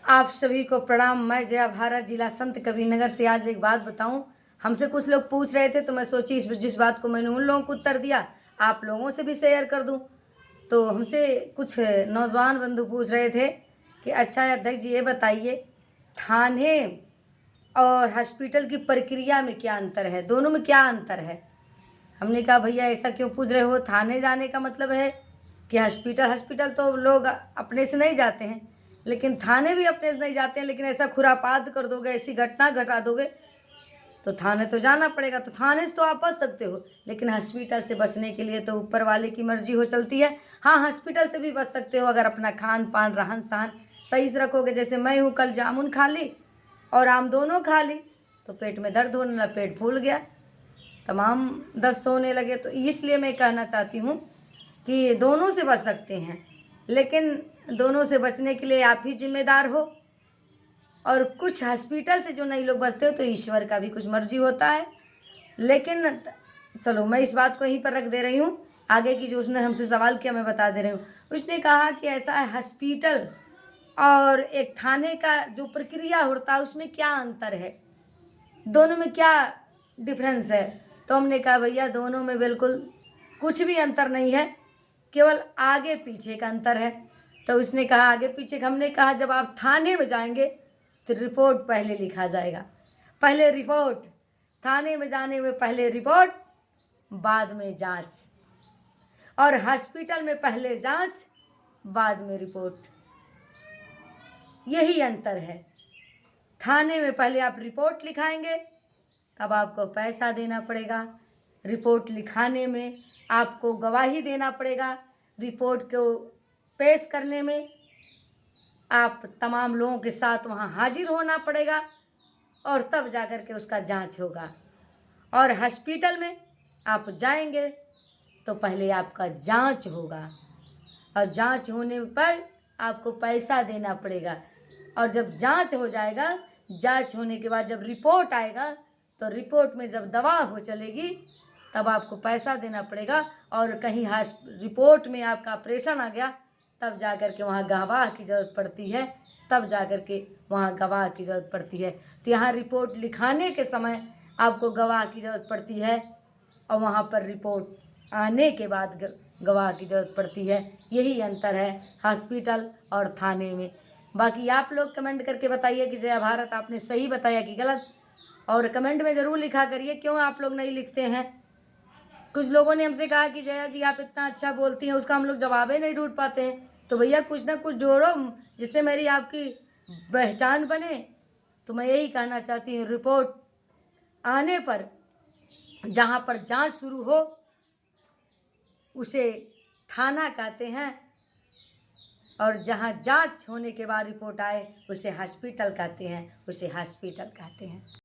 आप सभी को प्रणाम। मैं जया भारत, जिला संत कबीरनगर से। आज एक बात बताऊं, हमसे कुछ लोग पूछ रहे थे तो मैं सोची जिस बात को मैंने उन लोगों को उत्तर दिया, आप लोगों से भी शेयर कर दूं। तो हमसे कुछ नौजवान बंधु पूछ रहे थे कि अच्छा अध्यक्ष जी ये बताइए, थाने और हॉस्पिटल की प्रक्रिया में क्या अंतर है, दोनों में क्या अंतर है। हमने कहा भैया ऐसा क्यों पूछ रहे हो, थाने जाने का मतलब है कि हॉस्पिटल तो लोग अपने से नहीं जाते हैं, लेकिन थाने भी अपने से नहीं जाते हैं। लेकिन ऐसा खुरापात कर दोगे, ऐसी घटना घटा दोगे तो थाने तो जाना पड़ेगा। तो थाने से तो आप बच सकते हो, लेकिन हॉस्पिटल से बचने के लिए तो ऊपर वाले की मर्जी हो चलती है। हाँ, हॉस्पिटल से भी बच सकते हो अगर अपना खान पान रहन सहन सही से रखोगे। जैसे मैं हूँ, कल जामुन खा ली और आम दोनों खा ली तो पेट में दर्द होने लगा, पेट फूल गया, तमाम दस्त होने लगे। तो इसलिए मैं कहना चाहती हूँ कि दोनों से बच सकते हैं, लेकिन दोनों से बचने के लिए आप ही जिम्मेदार हो। और कुछ हॉस्पिटल से जो नहीं लोग बचते हो तो ईश्वर का भी कुछ मर्जी होता है। लेकिन चलो मैं इस बात को यहीं पर रख दे रही हूँ। आगे की जो उसने हमसे सवाल किया मैं बता दे रही हूँ। उसने कहा कि ऐसा है, हॉस्पिटल और एक थाने का जो प्रक्रिया होता है उसमें क्या अंतर है, दोनों में क्या डिफरेंस है। तो हमने कहा भैया दोनों में बिल्कुल कुछ भी अंतर नहीं है, केवल आगे पीछे का अंतर है। तो उसने कहा आगे पीछे का। हमने कहा जब आप थाने में जाएंगे तो रिपोर्ट पहले लिखा जाएगा, पहले रिपोर्ट। थाने में जाने में पहले रिपोर्ट, बाद में जांच। और हॉस्पिटल में पहले जांच, बाद में रिपोर्ट। यही अंतर है। थाने में पहले आप रिपोर्ट लिखाएंगे, तब आपको पैसा देना पड़ेगा। रिपोर्ट लिखाने में आपको गवाही देना पड़ेगा। रिपोर्ट को पेश करने में आप तमाम लोगों के साथ वहाँ हाजिर होना पड़ेगा और तब जाकर के उसका जांच होगा। और हॉस्पिटल में आप जाएंगे तो पहले आपका जांच होगा और जांच होने पर आपको पैसा देना पड़ेगा। और जब जांच हो जाएगा, जांच होने के बाद जब रिपोर्ट आएगा तो रिपोर्ट में जब दवा हो चलेगी तब आपको पैसा देना पड़ेगा। और कहीं रिपोर्ट में आपका ऑपरेशन आ गया तब जा कर के वहाँ गवाह की ज़रूरत पड़ती है, तब जा कर के वहाँ गवाह की ज़रूरत पड़ती है। तो यहाँ रिपोर्ट लिखाने के समय आपको गवाह की ज़रूरत पड़ती है और वहाँ पर रिपोर्ट आने के बाद गवाह की ज़रूरत पड़ती है। यही अंतर है हॉस्पिटल और थाने में। बाकी आप लोग कमेंट करके बताइए कि जया भारत आपने सही बताया कि गलत, और कमेंट में ज़रूर लिखा करिए क्यों आप लोग नहीं लिखते हैं। कुछ लोगों ने हमसे कहा कि जया जी आप इतना अच्छा बोलती हैं, उसका हम लोग जवाब ही नहीं ढूंढ पाते हैं। तो भैया कुछ ना कुछ जोड़ो जिससे मेरी आपकी पहचान बने। तो मैं यही कहना चाहती हूँ, रिपोर्ट आने पर जहाँ पर जांच शुरू हो उसे थाना कहते हैं, और जहाँ जांच होने के बाद रिपोर्ट आए उसे हॉस्पिटल कहते हैं, उसे हॉस्पिटल कहते हैं।